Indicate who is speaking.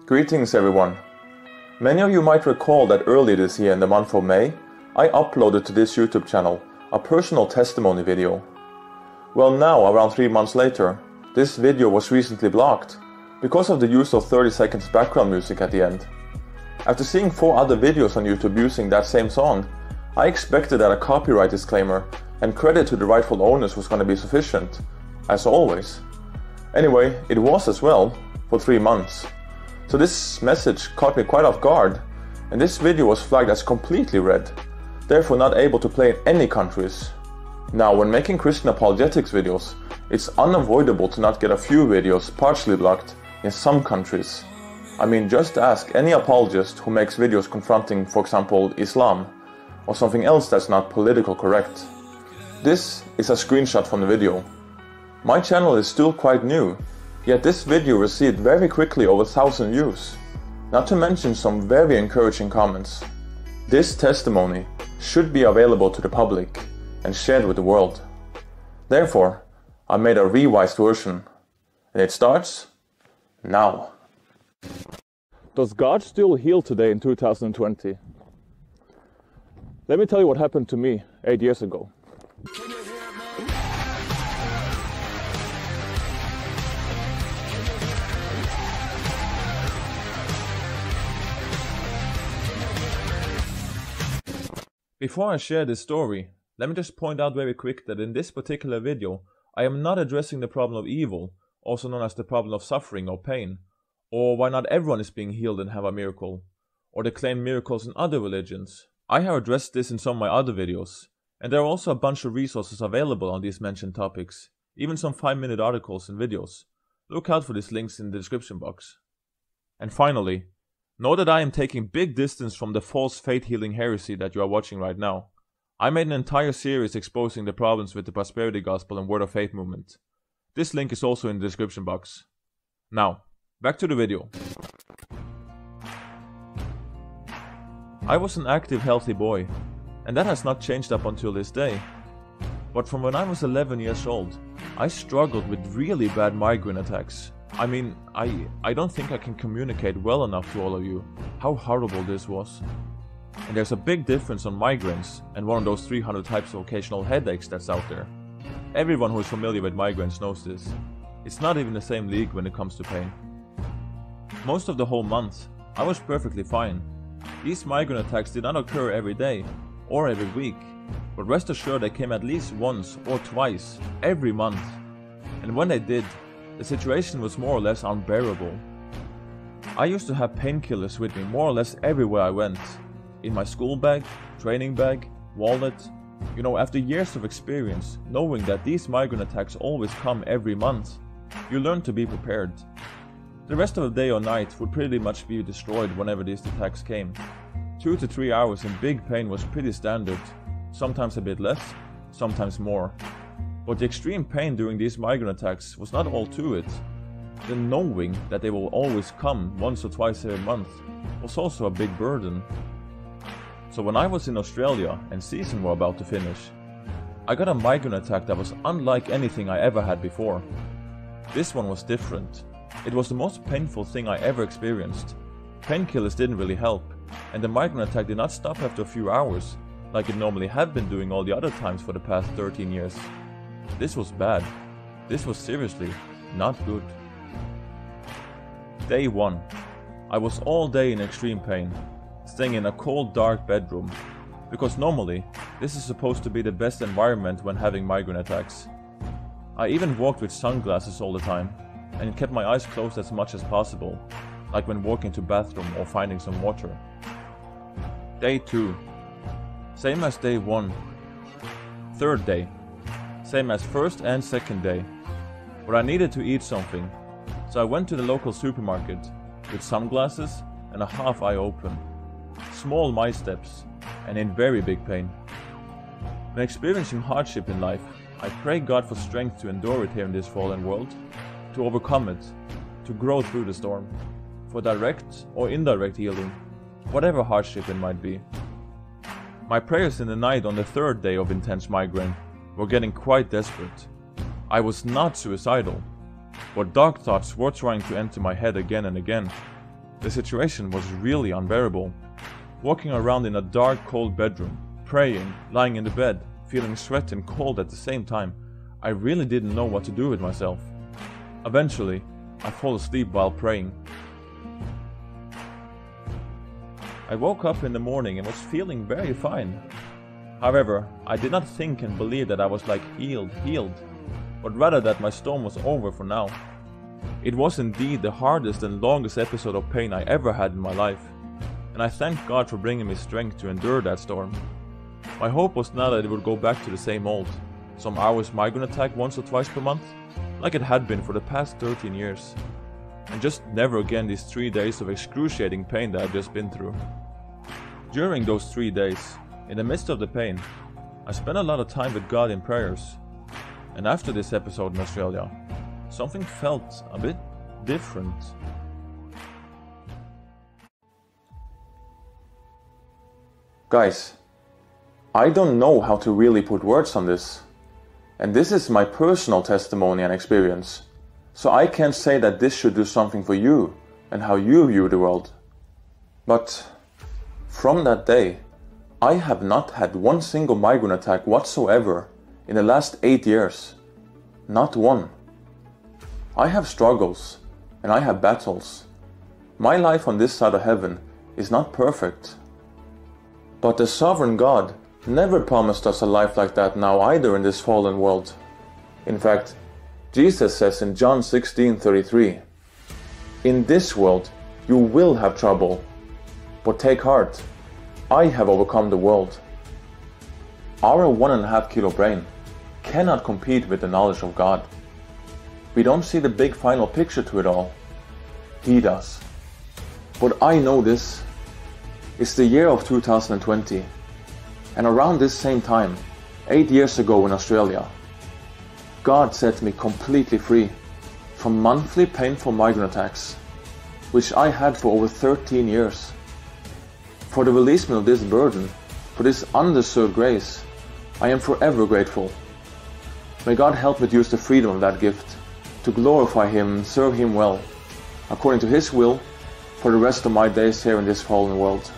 Speaker 1: Greetings everyone. Many of you might recall that earlier this year in the month of May, I uploaded to this YouTube channel a personal testimony video. Well, now, around 3 months later, this video was recently blocked because of the use of 30 seconds background music at the end. After seeing 4 other videos on YouTube using that same song, I expected that a copyright disclaimer and credit to the rightful owners was going to be sufficient, as always. Anyway, it was as well, for 3 months. So this message caught me quite off guard, and this video was flagged as completely red, therefore not able to play in any countries. Now, when making Christian apologetics videos, it's unavoidable to not get a few videos partially blocked in some countries. I mean, just ask any apologist who makes videos confronting, for example, Islam, or something else that's not politically correct. This is a screenshot from the video. My channel is still quite new, yet this video received very quickly over 1,000 views, not to mention some very encouraging comments. This testimony should be available to the public and shared with the world. Therefore, I made a revised version, and it starts now. Does God still heal today in 2020? Let me tell you what happened to me 8 years ago. Before I share this story, let me just point out very quick that in this particular video, I am not addressing the problem of evil, also known as the problem of suffering or pain, or why not everyone is being healed and have a miracle, or the claimed miracles in other religions. I have addressed this in some of my other videos, and there are also a bunch of resources available on these mentioned topics, even some 5-minute articles and videos. Look out for these links in the description box. And finally, know that I am taking big distance from the false faith healing heresy that you are watching right now. I made an entire series exposing the problems with the prosperity gospel and word of faith movement. This link is also in the description box. Now, back to the video. I was an active, healthy boy, and that has not changed up until this day. But from when I was 11 years old, I struggled with really bad migraine attacks. I mean, I don't think I can communicate well enough to all of you how horrible this was. And there's a big difference on migraines and one of those 300 types of occasional headaches that's out there. Everyone who is familiar with migraines knows this. It's not even the same league when it comes to pain. Most of the whole month, I was perfectly fine. These migraine attacks did not occur every day or every week, but rest assured they came at least once or twice every month. And when they did, the situation was more or less unbearable. I used to have painkillers with me more or less everywhere I went. In my school bag, training bag, wallet. You know, after years of experience, knowing that these migraine attacks always come every month, you learn to be prepared. The rest of the day or night would pretty much be destroyed whenever these attacks came. 2 to 3 hours in big pain was pretty standard, sometimes a bit less, sometimes more. But the extreme pain during these migraine attacks was not all to it. The knowing that they will always come once or twice every month was also a big burden. So when I was in Australia and season were about to finish, I got a migraine attack that was unlike anything I ever had before. This one was different. It was the most painful thing I ever experienced. Painkillers didn't really help, and the migraine attack did not stop after a few hours, like it normally had been doing all the other times for the past 13 years. This was bad. This was seriously not good. Day 1. I was all day in extreme pain, staying in a cold, dark bedroom, because normally this is supposed to be the best environment when having migraine attacks. I even walked with sunglasses all the time, and kept my eyes closed as much as possible, like when walking to bathroom or finding some water. Day 2. Same as day 1. Third day. Same as first and second day. But I needed to eat something, so I went to the local supermarket with sunglasses and a half eye open. Small my steps, and in very big pain. When experiencing hardship in life, I pray God for strength to endure it here in this fallen world, to overcome it, to grow through the storm, for direct or indirect healing, whatever hardship it might be. My prayers in the night on the third day of intense migraine were getting quite desperate. I was not suicidal, but dark thoughts were trying to enter my head again and again. The situation was really unbearable. Walking around in a dark, cold bedroom, praying, lying in the bed, feeling sweat and cold at the same time, I really didn't know what to do with myself. Eventually, I fall asleep while praying. I woke up in the morning and was feeling very fine. However, I did not think and believe that I was like healed, but rather that my storm was over for now. It was indeed the hardest and longest episode of pain I ever had in my life, and I thank God for bringing me strength to endure that storm. My hope was now that it would go back to the same old, some hours migraine attack once or twice per month, like it had been for the past 13 years, and just never again these 3 days of excruciating pain that I've just been through. During those 3 days, in the midst of the pain, I spent a lot of time with God in prayers, and after this episode in Australia, something felt a bit different.
Speaker 2: Guys, I don't know how to really put words on this, and this is my personal testimony and experience, so I can't say that this should do something for you and how you view the world. But from that day, I have not had one single migraine attack whatsoever in the last 8 years. Not one. I have struggles and I have battles. My life on this side of heaven is not perfect. But the sovereign God never promised us a life like that now either in this fallen world. In fact, Jesus says in John 16:33, "In this world you will have trouble, but take heart, I have overcome the world." Our 1.5 kilo brain cannot compete with the knowledge of God. We don't see the big final picture to it all. He does. But I know this. It's the year of 2020, and around this same time, 8 years ago in Australia, God set me completely free from monthly painful migraine attacks, which I had for over 13 years. For the releasement of this burden, for this undeserved grace, I am forever grateful. May God help me to use the freedom of that gift to glorify Him and serve Him well, according to His will, for the rest of my days here in this fallen world.